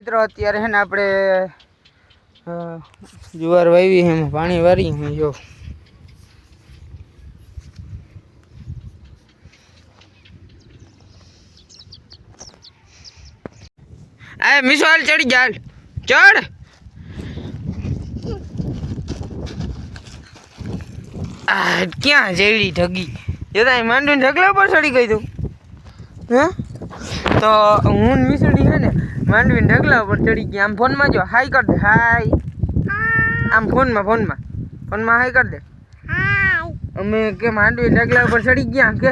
મિત્રો અત્યારે હે ને આપણે જુવાર વાવી છે, એમાં પાણી વારી જો આ મિસાલ ચડી જાલ ચડ આ ક્યાં જેડી ઢગી જતા માંડવીને ઢગલા પર ચડી ગઈ તું હે તો હું મિસડી છે ને માંડવીને ઢગલા પર ચડી ગઈ. આમ ફોનમાં જો હાઈ કર દે હાઈ આમ ફોનમાં હાઈ કર દે અમે કે માંડવી ઢગલા પર ચડી ગયા કે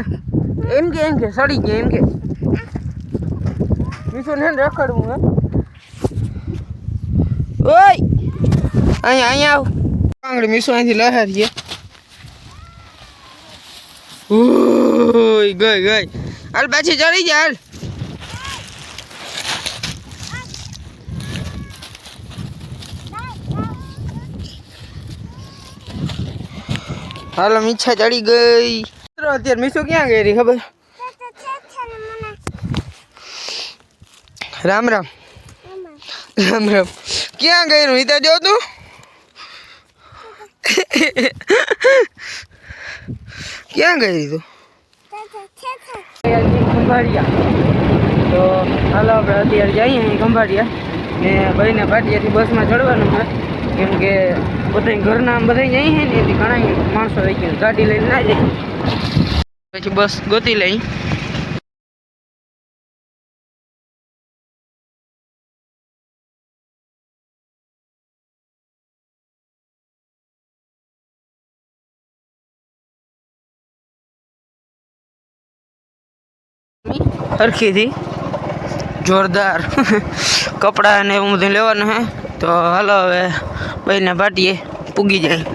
એમ કે સડી ગયા એમ કે મિસું ને રખડવું હે ઓય અહીંયા આવ આંગળી મિસું અહીંથી લહેરીએ ઓય ગઈ હાલ પાછી ચડી જા હાલ હાલો મીઠા ચડી ગઈ. અત્યારે મીસુ ક્યાં ગઈ રહી ખબર? રામ રામ ક્યાં ગઈ રહી તો જો તું ક્યાં ગઈ તું ખંભાળિયા. તો હાલો આપણે અત્યારે જઈએ અહીં ખંભાળિયા ને ભાઈને પાટિયાથી બસમાં ચડવાનું છે કેમ કે બધા ઘરના બધા જઈએ છે ને એથી ઘણા માણસો રહી ગયા ગાડી લઈને ના જાય પછી બસ ગોતી લઈ. હરખીથી જોરદાર કપડાં ને એવું બધું લેવાનું હે. તો હાલો હવે ભાઈને પાટીએ પૂગી જાય.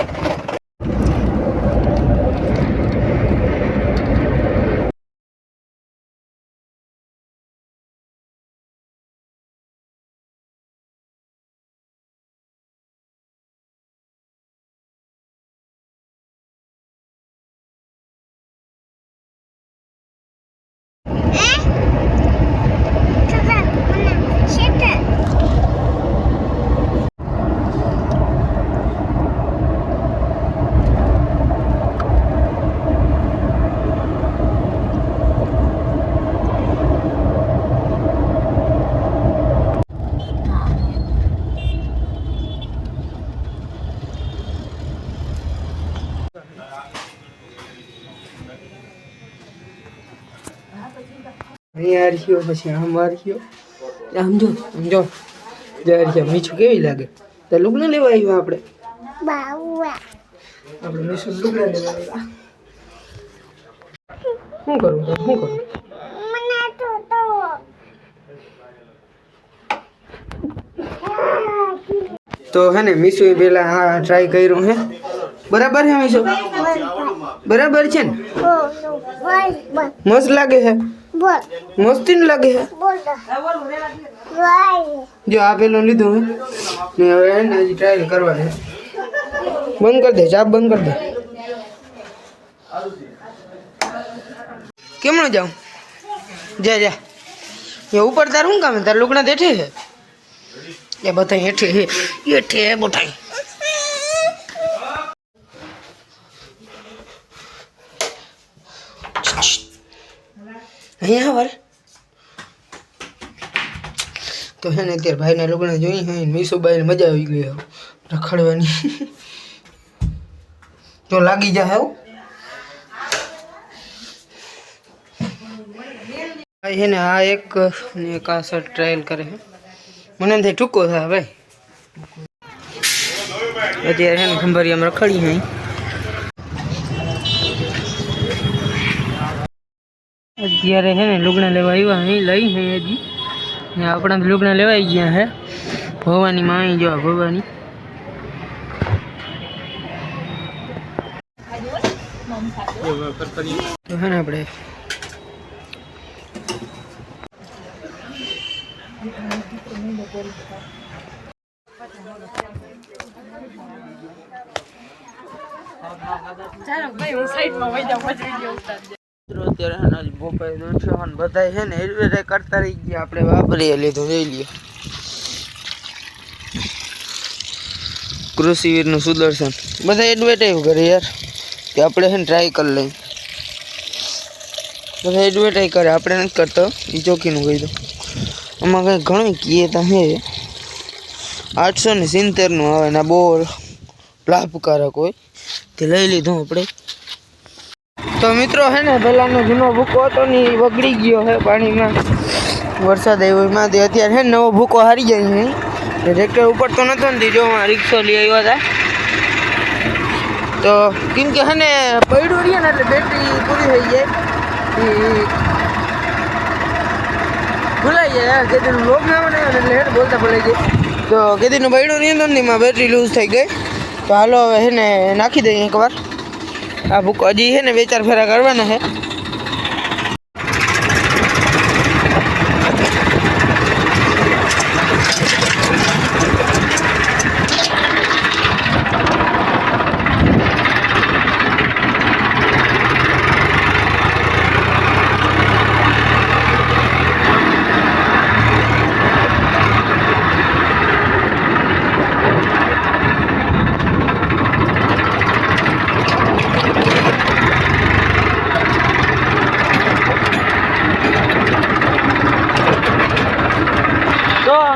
અહીંયા હરખ્યો પછી આમ હરખ્યો સમજો જે મીઠું કેવી લાગે તો લુગડા લેવા આવ્યા આપણે મીઠું લુગડા લેવા આવ્યા. શું કરું તો હે ને મીઠું પેલા હા ટ્રાય કર્યું હે બરાબર છે મીઠું બરાબર છે ને મસ્ત લાગે છે મસ્તી ન લાગે છે જો આ પેલું લીધું હે ને હવે એને હજી ટ્રાય કરવાની બંધ કરી દે ચાપ બંધ કરી દે. કેમનો જાઉં જા એ ઉપર તાર શું કામ તાર લુગડા હેઠે છે એ બધા હેઠે બધા અહીંયા વાલ તો હે ને અત્યારે ભાઈના લુગડા જોઈ હે મીસુબાઈને મજા આવી ગઈ રખડવાની તો લાગી જાય આવું ભાઈ હે ને આ એક ને એક આ શર્ટ ટ્રાયલ કરે છે મને એમ થાય ટૂંકો થાય ભાઈ અત્યારે હે ને ખંભાળિયામાં રખડી હે અત્યારે હે ને લુગડા લેવા આવ્યા હે લઈ હે હજી ને આપણા લુગડા લેવાઈ ગયા હે ભવાની માં અહીં જો ભવાની તો હે ને આપણે ચાલો ભાઈ હું સાઈડમાં વઈ જાઉં પછી વિડિયો ઉતારજે. અત્યારે બપોર બધા છે ને કરતા રહી ગયા આપણે વાપરીએ લીધું જોઈ લઈએ કૃષિવીરનું સુદર્શન બધા એડવર્ટાઈઝ કરે યાર કે આપણે છે ને ટ્રાય કરી લઈએ. બધા એડવર્ટાઈઝ કરે, આપણે નથી કરતો. એ ચોખીનું કહી દઉં. આમાં કંઈ ઘણું કીએ તા હે 870નું આવે ને બહુ લાભકારક હોય તે લઈ લીધું આપણે. તો મિત્રો હે ને પહેલાંનો જૂનો ભૂકો હતો ને એ બગડી ગયો છે પાણીમાં, વરસાદ આવ્યો એમાં. તે અત્યારે છે ને નવો ભૂકો હારી જાય છે. ટ્રેક્ટર ઉપર તો નતો ને જો રિક્ષો લઈ આવ્યા હતા. તો કેમ કે હે ને પડ્યું રહીએ ને એટલે બેટરી પૂરી થઈ જાય, ભૂલાઈ જાય. કેદીનું લોક ના બનાવે એટલે હેડ બોલતા ભૂલાઈ જાય. તો કેદીનું પડ્યું રહીએ ને એમાં બેટરી લૂઝ થઈ ગઈ. તો હાલો હવે હે ને નાખી દઈએ એકવાર આ ભૂકો. હજી છે ને 2-4 ફેરા કરવાના છે.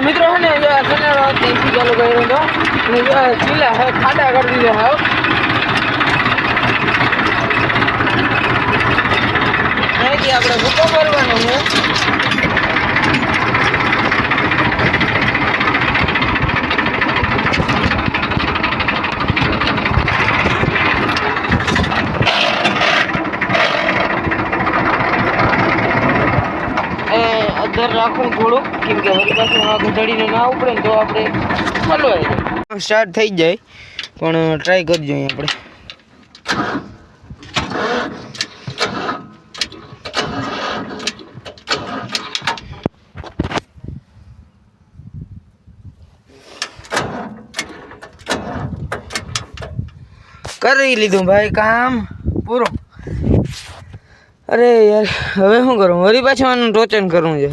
મિત્રો है ना कनेडा देसी चालू कर चीला है खाटा कर दिया है. અહીંથી આપણે ભૂકો ભરવાનો છે. અધર રાખવું થોડુંક, કેમ કે વળી પાછું આગળ ચડીને ના ઉપડે ને તો આપણે હલવાઈ જાય. સ્ટાર્ટ થઈ જાય પણ ટ્રાય કરજો અહીં આપણે. કરી લીધું ભાઈ કામ પૂરું. અરે યાર હવે શું કરું, વળી પાછું આનું ટોચન કરવું છે.